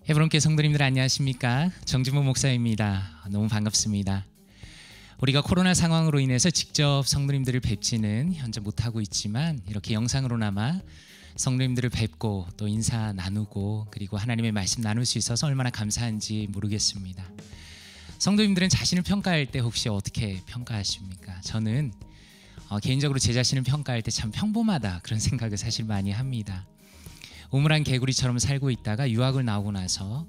헤브론교회 성도님들 안녕하십니까? 정진모 목사입니다. 너무 반갑습니다. 우리가 코로나 상황으로 인해서 직접 성도님들을 뵙지는 현재 못하고 있지만 이렇게 영상으로나마 성도님들을 뵙고 또 인사 나누고 그리고 하나님의 말씀 나눌 수 있어서 얼마나 감사한지 모르겠습니다. 성도님들은 자신을 평가할 때 혹시 어떻게 평가하십니까? 저는 개인적으로 제 자신을 평가할 때 참 평범하다 그런 생각을 사실 많이 합니다. 우물안 개구리처럼 살고 있다가 유학을 나오고 나서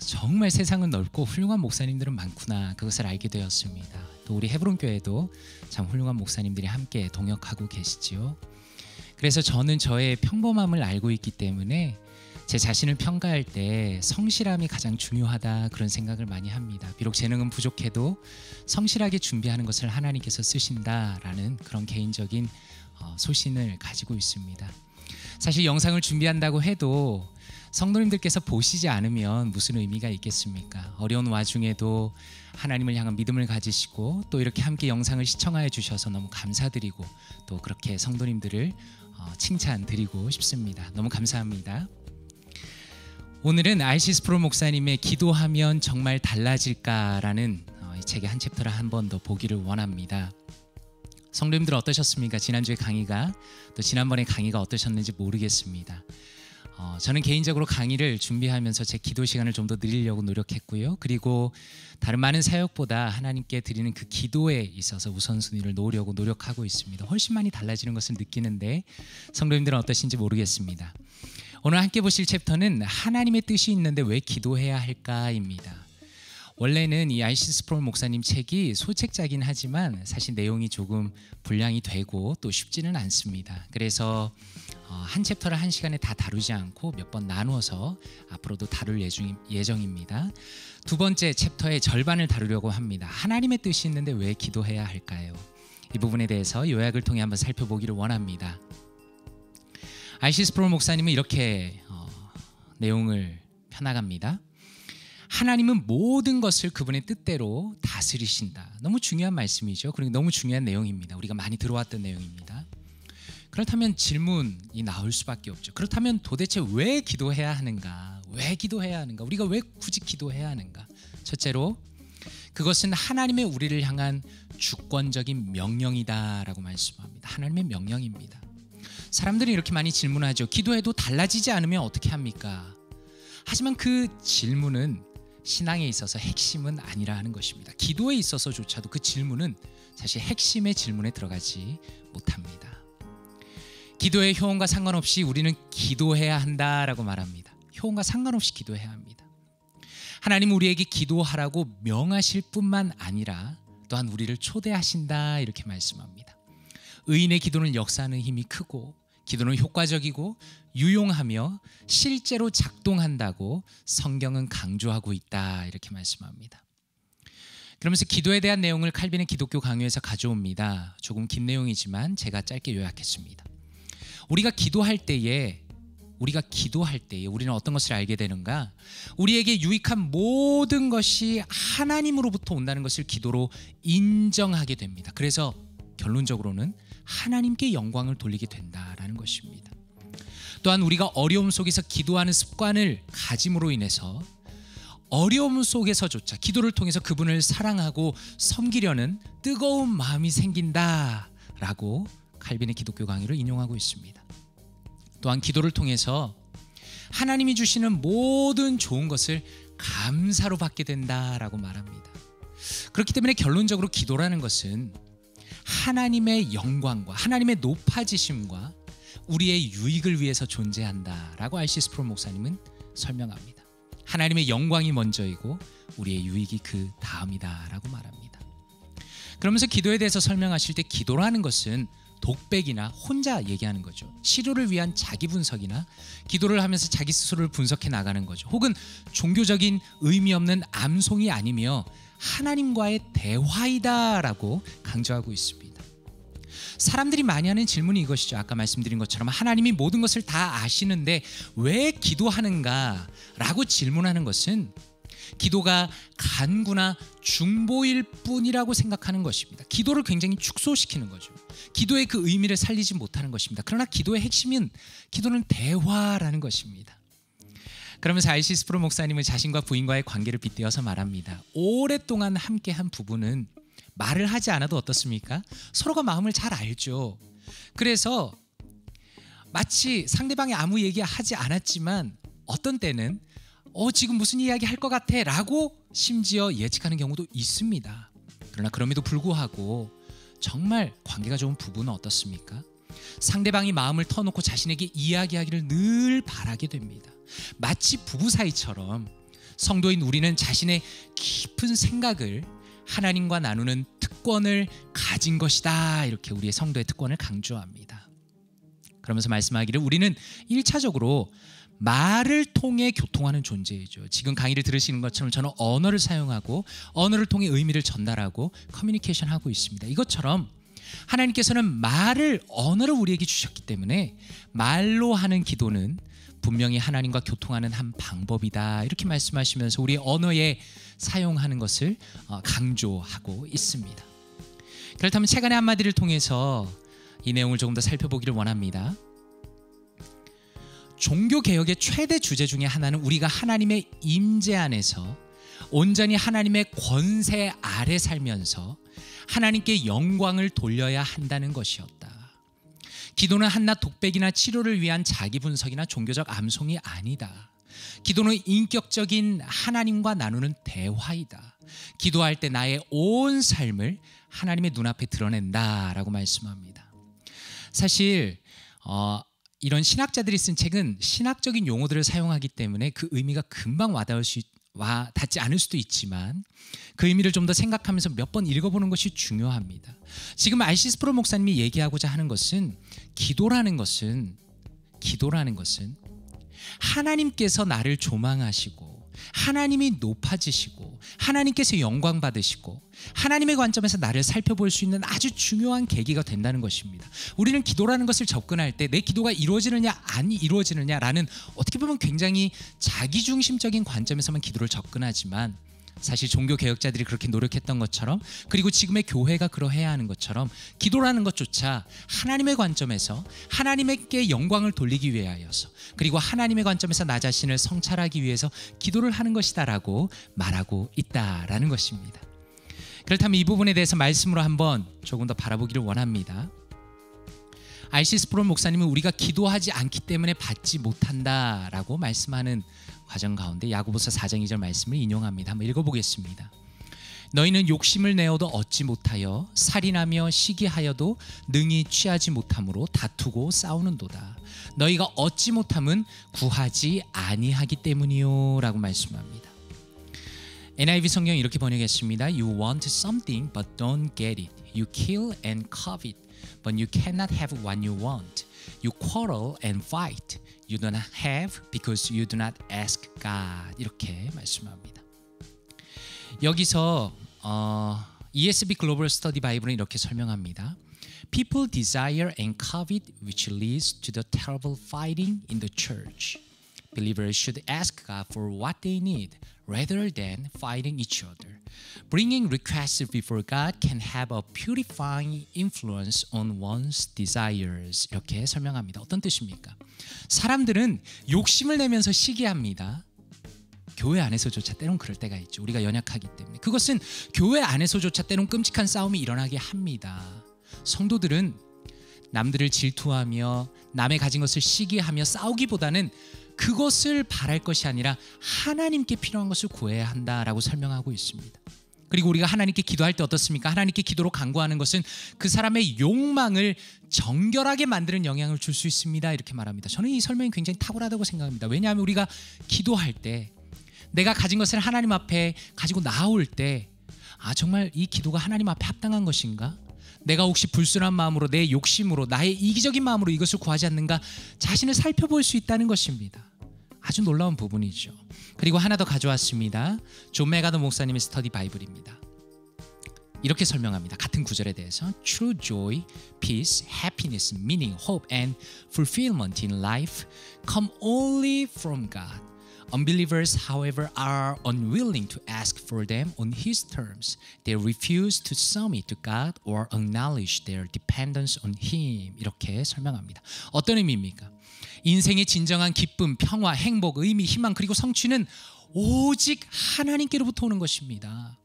정말 세상은 넓고 훌륭한 목사님들은 많구나 그것을 알게 되었습니다. 또 우리 헤브론 교회도 참 훌륭한 목사님들이 함께 동역하고 계시지요. 그래서 저는 저의 평범함을 알고 있기 때문에 제 자신을 평가할 때 성실함이 가장 중요하다 그런 생각을 많이 합니다. 비록 재능은 부족해도 성실하게 준비하는 것을 하나님께서 쓰신다라는 그런 개인적인 소신을 가지고 있습니다. 사실 영상을 준비한다고 해도 성도님들께서 보시지 않으면 무슨 의미가 있겠습니까? 어려운 와중에도 하나님을 향한 믿음을 가지시고 또 이렇게 함께 영상을 시청하여 주셔서 너무 감사드리고 또 그렇게 성도님들을 칭찬드리고 싶습니다. 너무 감사합니다. 오늘은 R.C. 스프롤 목사님의 기도하면 정말 달라질까라는 이 책의 한 챕터를 한 번 더 보기를 원합니다. 성도님들 어떠셨습니까? 지난주에 강의가 또 지난번에 강의가 어떠셨는지 모르겠습니다. 저는 개인적으로 강의를 준비하면서 제 기도 시간을 좀 더 늘리려고 노력했고요. 그리고 다른 많은 사역보다 하나님께 드리는 그 기도에 있어서 우선순위를 놓으려고 노력하고 있습니다. 훨씬 많이 달라지는 것을 느끼는데 성도님들은 어떠신지 모르겠습니다. 오늘 함께 보실 챕터는 하나님의 뜻이 있는데 왜 기도해야 할까입니다. 원래는 이 R.C. 스프롤 목사님 책이 소책자긴 하지만 사실 내용이 조금 분량이 되고 또 쉽지는 않습니다. 그래서 한 챕터를 한 시간에 다 다루지 않고 몇 번 나누어서 앞으로도 다룰 예정입니다. 두 번째 챕터의 절반을 다루려고 합니다. 하나님의 뜻이 있는데 왜 기도해야 할까요? 이 부분에 대해서 요약을 통해 한번 살펴보기를 원합니다. R.C. 스프롤 목사님은 이렇게 내용을 펴나갑니다. 하나님은 모든 것을 그분의 뜻대로 다스리신다. 너무 중요한 말씀이죠. 그리고 너무 중요한 내용입니다. 우리가 많이 들어왔던 내용입니다. 그렇다면 질문이 나올 수밖에 없죠. 그렇다면 도대체 왜 기도해야 하는가? 왜 기도해야 하는가? 우리가 왜 굳이 기도해야 하는가? 첫째로 그것은 하나님의 우리를 향한 주권적인 명령이다라고 말씀합니다. 하나님의 명령입니다. 사람들이 이렇게 많이 질문하죠. 기도해도 달라지지 않으면 어떻게 합니까? 하지만 그 질문은 신앙에 있어서 핵심은 아니라 하는 것입니다. 기도에 있어서조차도 그 질문은 사실 핵심의 질문에 들어가지 못합니다. 기도의 효험과 상관없이 우리는 기도해야 한다라고 말합니다. 효험과 상관없이 기도해야 합니다. 하나님은 우리에게 기도하라고 명하실 뿐만 아니라 또한 우리를 초대하신다 이렇게 말씀합니다. 의인의 기도는 역사하는 힘이 크고 기도는 효과적이고 유용하며 실제로 작동한다고 성경은 강조하고 있다 이렇게 말씀합니다. 그러면서 기도에 대한 내용을 칼빈의 기독교 강요에서 가져옵니다. 조금 긴 내용이지만 제가 짧게 요약했습니다. 우리가 기도할 때에 우리는 어떤 것을 알게 되는가? 우리에게 유익한 모든 것이 하나님으로부터 온다는 것을 기도로 인정하게 됩니다. 그래서 결론적으로는 하나님께 영광을 돌리게 된다라는 것입니다. 또한 우리가 어려움 속에서 기도하는 습관을 가짐으로 인해서 어려움 속에서조차 기도를 통해서 그분을 사랑하고 섬기려는 뜨거운 마음이 생긴다라고 칼빈의 기독교 강의를 인용하고 있습니다. 또한 기도를 통해서 하나님이 주시는 모든 좋은 것을 감사로 받게 된다라고 말합니다. 그렇기 때문에 결론적으로 기도라는 것은 하나님의 영광과 하나님의 높아지심과 우리의 유익을 위해서 존재한다라고 R.C. 스프롤 목사님은 설명합니다. 하나님의 영광이 먼저이고 우리의 유익이 그 다음이다라고 말합니다. 그러면서 기도에 대해서 설명하실 때 기도라는 것은 독백이나 혼자 얘기하는 거죠. 치료를 위한 자기 분석이나 기도를 하면서 자기 스스로를 분석해 나가는 거죠. 혹은 종교적인 의미 없는 암송이 아니며 하나님과의 대화이다라고 강조하고 있습니다. 사람들이 많이 하는 질문이 이것이죠. 아까 말씀드린 것처럼 하나님이 모든 것을 다 아시는데 왜 기도하는가? 라고 질문하는 것은 기도가 간구나 중보일 뿐이라고 생각하는 것입니다. 기도를 굉장히 축소시키는 거죠. 기도의 그 의미를 살리지 못하는 것입니다. 그러나 기도의 핵심은 기도는 대화라는 것입니다. 그러면서 R.C. 스프로 목사님은 자신과 부인과의 관계를 빗대어서 말합니다. 오랫동안 함께한 부부는 말을 하지 않아도 어떻습니까? 서로가 마음을 잘 알죠. 그래서 마치 상대방이 아무 얘기하지 않았지만 어떤 때는 지금 무슨 이야기 할 것 같아 라고 심지어 예측하는 경우도 있습니다. 그러나 그럼에도 불구하고 정말 관계가 좋은 부부는 어떻습니까? 상대방이 마음을 터놓고 자신에게 이야기하기를 늘 바라게 됩니다. 마치 부부 사이처럼 성도인 우리는 자신의 깊은 생각을 하나님과 나누는 특권을 가진 것이다. 이렇게 우리의 성도의 특권을 강조합니다. 그러면서 말씀하기를 우리는 1차적으로 말을 통해 교통하는 존재이죠. 지금 강의를 들으시는 것처럼 저는 언어를 사용하고 언어를 통해 의미를 전달하고 커뮤니케이션하고 있습니다. 이것처럼 하나님께서는 언어를 우리에게 주셨기 때문에 말로 하는 기도는 분명히 하나님과 교통하는 한 방법이다. 이렇게 말씀하시면서 우리의 언어에 사용하는 것을 강조하고 있습니다. 그렇다면 최근의 한마디를 통해서 이 내용을 조금 더 살펴보기를 원합니다. 종교개혁의 최대 주제 중에 하나는 우리가 하나님의 임재 안에서 온전히 하나님의 권세 아래 살면서 하나님께 영광을 돌려야 한다는 것이었다. 기도는 한낱 독백이나 치료를 위한 자기 분석이나 종교적 암송이 아니다. 기도는 인격적인 하나님과 나누는 대화이다. 기도할 때 나의 온 삶을 하나님의 눈앞에 드러낸다라고 말씀합니다. 사실 이런 신학자들이 쓴 책은 신학적인 용어들을 사용하기 때문에 그 의미가 금방 닿지 않을 수도 있지만 그 의미를 좀 더 생각하면서 몇 번 읽어보는 것이 중요합니다. 지금 R.C. 스프로 목사님이 얘기하고자 하는 것은 기도라는 것은 하나님께서 나를 조망하시고 하나님이 높아지시고 하나님께서 영광 받으시고 하나님의 관점에서 나를 살펴볼 수 있는 아주 중요한 계기가 된다는 것입니다. 우리는 기도라는 것을 접근할 때 내 기도가 이루어지느냐 안 이루어지느냐라는 어떻게 보면 굉장히 자기중심적인 관점에서만 기도를 접근하지만 사실 종교개혁자들이 그렇게 노력했던 것처럼 그리고 지금의 교회가 그러해야 하는 것처럼 기도라는 것조차 하나님의 관점에서 하나님께 영광을 돌리기 위하여서 그리고 하나님의 관점에서 나 자신을 성찰하기 위해서 기도를 하는 것이다라고 말하고 있다라는 것입니다. 그렇다면 이 부분에 대해서 말씀으로 한번 조금 더 바라보기를 원합니다. R.C. 스프로 목사님은 우리가 기도하지 않기 때문에 받지 못한다라고 말씀하는 과정 가운데 야고보서 4장 2절 말씀을 인용합니다. 한번 읽어보겠습니다. 너희는 욕심을 내어도 얻지 못하여 살인하며 시기하여도 능히 취하지 못함으로 다투고 싸우는도다. 너희가 얻지 못함은 구하지 아니하기 때문이요 라고 말씀합니다. NIV 성경 이렇게 번역했습니다. You want something but don't get it. You kill and covet but you cannot have what you want. You quarrel and fight. You do not have because you do not ask God. 이렇게 말씀합니다. 여기서 ESV 글로벌 스터디 바이블은 이렇게 설명합니다. People desire and covet which leads to the terrible fighting in the church. Believers should ask God for what they need rather than fighting each other. Bringing requests before God can have a purifying influence on one's desires. 이렇게 설명합니다. 어떤 뜻입니까? 사람들은 욕심을 내면서 시기합니다. 교회 안에서조차 때론 그럴 때가 있죠. 우리가 연약하기 때문에. 그것은 교회 안에서조차 때론 끔찍한 싸움이 일어나게 합니다. 성도들은 남들을 질투하며 남의 가진 것을 시기하며 싸우기보다는 그것을 바랄 것이 아니라 하나님께 필요한 것을 구해야 한다라고 설명하고 있습니다. 그리고 우리가 하나님께 기도할 때 어떻습니까? 하나님께 기도로 간구하는 것은 그 사람의 욕망을 정결하게 만드는 영향을 줄 수 있습니다. 이렇게 말합니다. 저는 이 설명이 굉장히 탁월하다고 생각합니다. 왜냐하면 우리가 기도할 때 내가 가진 것을 하나님 앞에 가지고 나올 때 정말 이 기도가 하나님 앞에 합당한 것인가? 내가 혹시 불순한 마음으로 내 욕심으로 나의 이기적인 마음으로 이것을 구하지 않는가 자신을 살펴볼 수 있다는 것입니다. 아주 놀라운 부분이죠. 그리고 하나 더 가져왔습니다. 존 메가더 목사님의 스터디 바이블입니다. 이렇게 설명합니다. 같은 구절에 대해서 True joy, peace, happiness, meaning, hope and fulfillment in life come only from God. Unbelievers, however, are unwilling to ask for them on His terms. They refuse to submit to God or acknowledge their dependence on Him. 이렇게 설명합니다. 어떤 의미입니까? 인생의 진정한 기쁨, 평화, 행복, 의미, 희망 그리고 성취는 오직 하나님께로부터 오는 것입니다.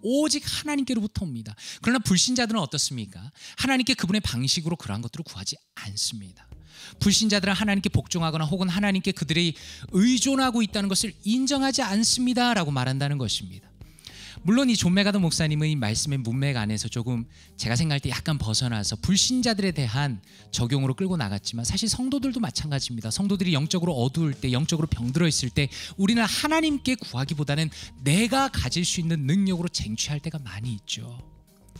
오직 하나님께로부터 옵니다. 그러나 불신자들은 어떻습니까? 하나님께 그분의 방식으로 그러한 것들을 구하지 않습니다. 불신자들은 하나님께 복종하거나 혹은 하나님께 그들이 의존하고 있다는 것을 인정하지 않습니다 라고 말한다는 것입니다. 물론 이 존 맥아더 목사님의 말씀의 문맥 안에서 조금 제가 생각할 때 약간 벗어나서 불신자들에 대한 적용으로 끌고 나갔지만 사실 성도들도 마찬가지입니다. 성도들이 영적으로 어두울 때, 영적으로 병들어 있을 때 우리는 하나님께 구하기보다는 내가 가질 수 있는 능력으로 쟁취할 때가 많이 있죠.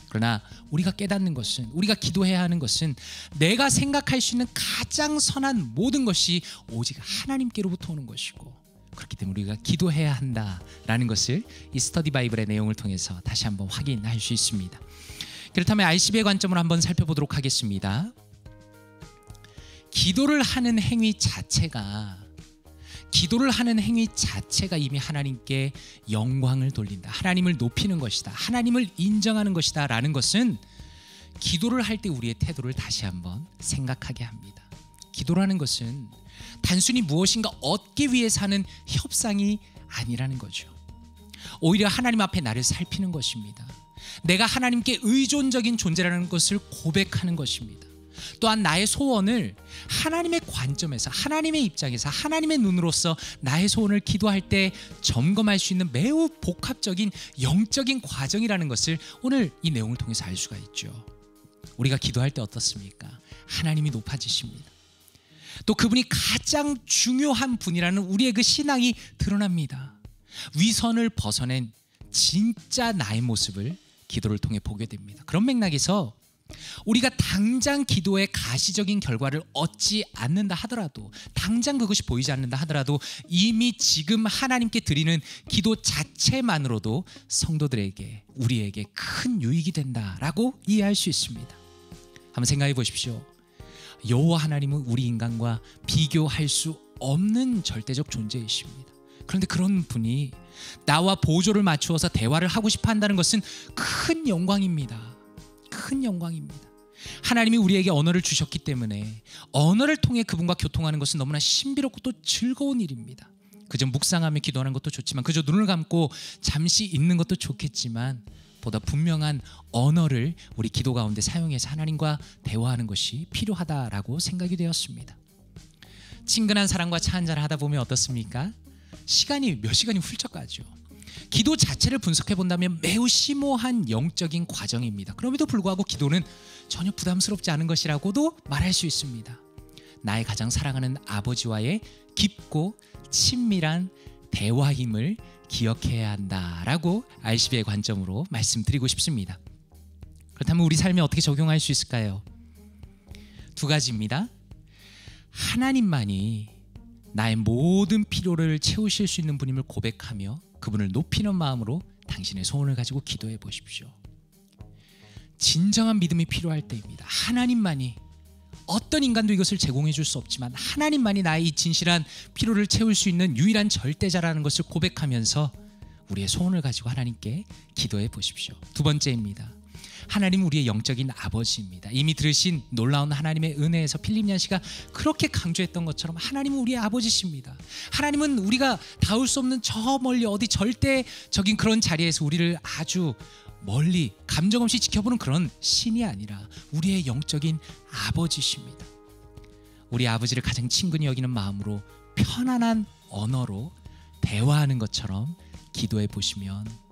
그러나 우리가 깨닫는 것은, 우리가 기도해야 하는 것은 내가 생각할 수 있는 가장 선한 모든 것이 오직 하나님께로부터 오는 것이고, 그렇기 때문에 우리가 기도해야 한다라는 것을 이 스터디 바이블의 내용을 통해서 다시 한번 확인할 수 있습니다. 그렇다면 RCB의 관점으로 한번 살펴보도록 하겠습니다. 기도를 하는 행위 자체가 이미 하나님께 영광을 돌린다, 하나님을 높이는 것이다, 하나님을 인정하는 것이다 라는 것은 기도를 할 때 우리의 태도를 다시 한번 생각하게 합니다. 기도라는 것은 단순히 무엇인가 얻기 위해서 하는 협상이 아니라는 거죠. 오히려 하나님 앞에 나를 살피는 것입니다. 내가 하나님께 의존적인 존재라는 것을 고백하는 것입니다. 또한 나의 소원을 하나님의 관점에서, 하나님의 입장에서, 하나님의 눈으로서 나의 소원을 기도할 때 점검할 수 있는 매우 복합적인 영적인 과정이라는 것을 오늘 이 내용을 통해서 알 수가 있죠. 우리가 기도할 때 어떻습니까? 하나님이 높아지십니다. 또 그분이 가장 중요한 분이라는 우리의 그 신앙이 드러납니다. 위선을 벗어낸 진짜 나의 모습을 기도를 통해 보게 됩니다. 그런 맥락에서 우리가 당장 기도의 가시적인 결과를 얻지 않는다 하더라도, 당장 그것이 보이지 않는다 하더라도 이미 지금 하나님께 드리는 기도 자체만으로도 성도들에게, 우리에게 큰 유익이 된다라고 이해할 수 있습니다. 한번 생각해 보십시오. 여호와 하나님은 우리 인간과 비교할 수 없는 절대적 존재이십니다. 그런데 그런 분이 나와 보조를 맞추어서 대화를 하고 싶어 한다는 것은 큰 영광입니다. 큰 영광입니다. 하나님이 우리에게 언어를 주셨기 때문에 언어를 통해 그분과 교통하는 것은 너무나 신비롭고 또 즐거운 일입니다. 그저 묵상하며 기도하는 것도 좋지만, 그저 눈을 감고 잠시 있는 것도 좋겠지만, 보다 분명한 언어를 우리 기도 가운데 사용해서 하나님과 대화하는 것이 필요하다라고 생각이 되었습니다. 친근한 사람과 차 한잔 하다 보면 어떻습니까? 몇 시간이 훌쩍 가죠. 기도 자체를 분석해 본다면 매우 심오한 영적인 과정입니다. 그럼에도 불구하고 기도는 전혀 부담스럽지 않은 것이라고도 말할 수 있습니다. 나의 가장 사랑하는 아버지와의 깊고 친밀한 대화임을 기억해야 한다라고 RCB의 관점으로 말씀드리고 싶습니다. 그렇다면 우리 삶에 어떻게 적용할 수 있을까요? 두 가지입니다. 하나님만이 나의 모든 필요를 채우실 수 있는 분임을 고백하며 그분을 높이는 마음으로 당신의 소원을 가지고 기도해 보십시오. 진정한 믿음이 필요할 때입니다. 하나님만이, 어떤 인간도 이것을 제공해 줄 수 없지만 하나님만이 나의 이 진실한 필요를 채울 수 있는 유일한 절대자라는 것을 고백하면서 우리의 소원을 가지고 하나님께 기도해 보십시오. 두 번째입니다. 하나님은 우리의 영적인 아버지입니다. 이미 들으신 놀라운 하나님의 은혜에서 필립 씨가 그렇게 강조했던 것처럼 하나님은 우리의 아버지십니다. 하나님은 우리가 닿을 수 없는 저 멀리 어디 절대적인 그런 자리에서 우리를 아주 멀리 감정 없이 지켜보는 그런 신이 아니라 우리의 영적인 아버지십니다. 우리 아버지를 가장 친근히 여기는 마음으로 편안한 언어로 대화하는 것처럼 기도해 보시면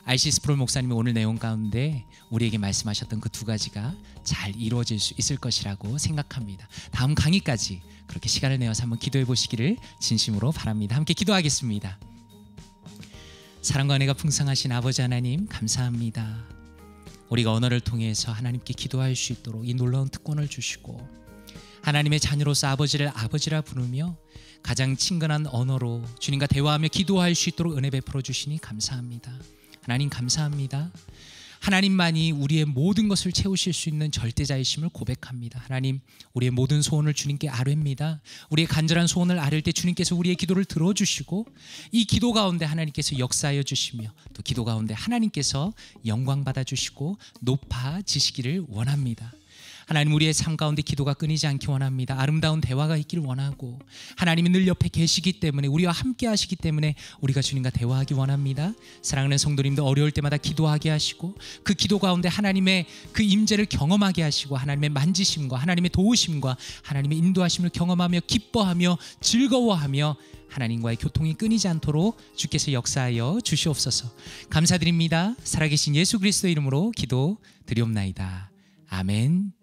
R.C. 스프롤 목사님이 오늘 내용 가운데 우리에게 말씀하셨던 그 두 가지가 잘 이루어질 수 있을 것이라고 생각합니다. 다음 강의까지 그렇게 시간을 내어서 한번 기도해 보시기를 진심으로 바랍니다. 함께 기도하겠습니다. 사랑과 은혜가 풍성하신 아버지 하나님, 감사합니다. 우리가 언어를 통해서 하나님께 기도할 수 있도록 이 놀라운 특권을 주시고 하나님의 자녀로서 아버지를 아버지라 부르며 가장 친근한 언어로 주님과 대화하며 기도할 수 있도록 은혜 베풀어 주시니 감사합니다. 하나님 감사합니다. 하나님만이 우리의 모든 것을 채우실 수 있는 절대자이심을 고백합니다. 하나님, 우리의 모든 소원을 주님께 아뢰입니다. 우리의 간절한 소원을 아뢰을 때 주님께서 우리의 기도를 들어주시고 이 기도 가운데 하나님께서 역사하여 주시며 또 기도 가운데 하나님께서 영광 받아주시고 높아지시기를 원합니다. 하나님, 우리의 삶 가운데 기도가 끊이지 않기 원합니다. 아름다운 대화가 있기를 원하고 하나님이 늘 옆에 계시기 때문에, 우리와 함께 하시기 때문에 우리가 주님과 대화하기 원합니다. 사랑하는 성도님도 어려울 때마다 기도하게 하시고 그 기도 가운데 하나님의 그 임재를 경험하게 하시고 하나님의 만지심과 하나님의 도우심과 하나님의 인도하심을 경험하며 기뻐하며 즐거워하며 하나님과의 교통이 끊이지 않도록 주께서 역사하여 주시옵소서. 감사드립니다. 살아계신 예수 그리스도의 이름으로 기도드리옵나이다. 아멘.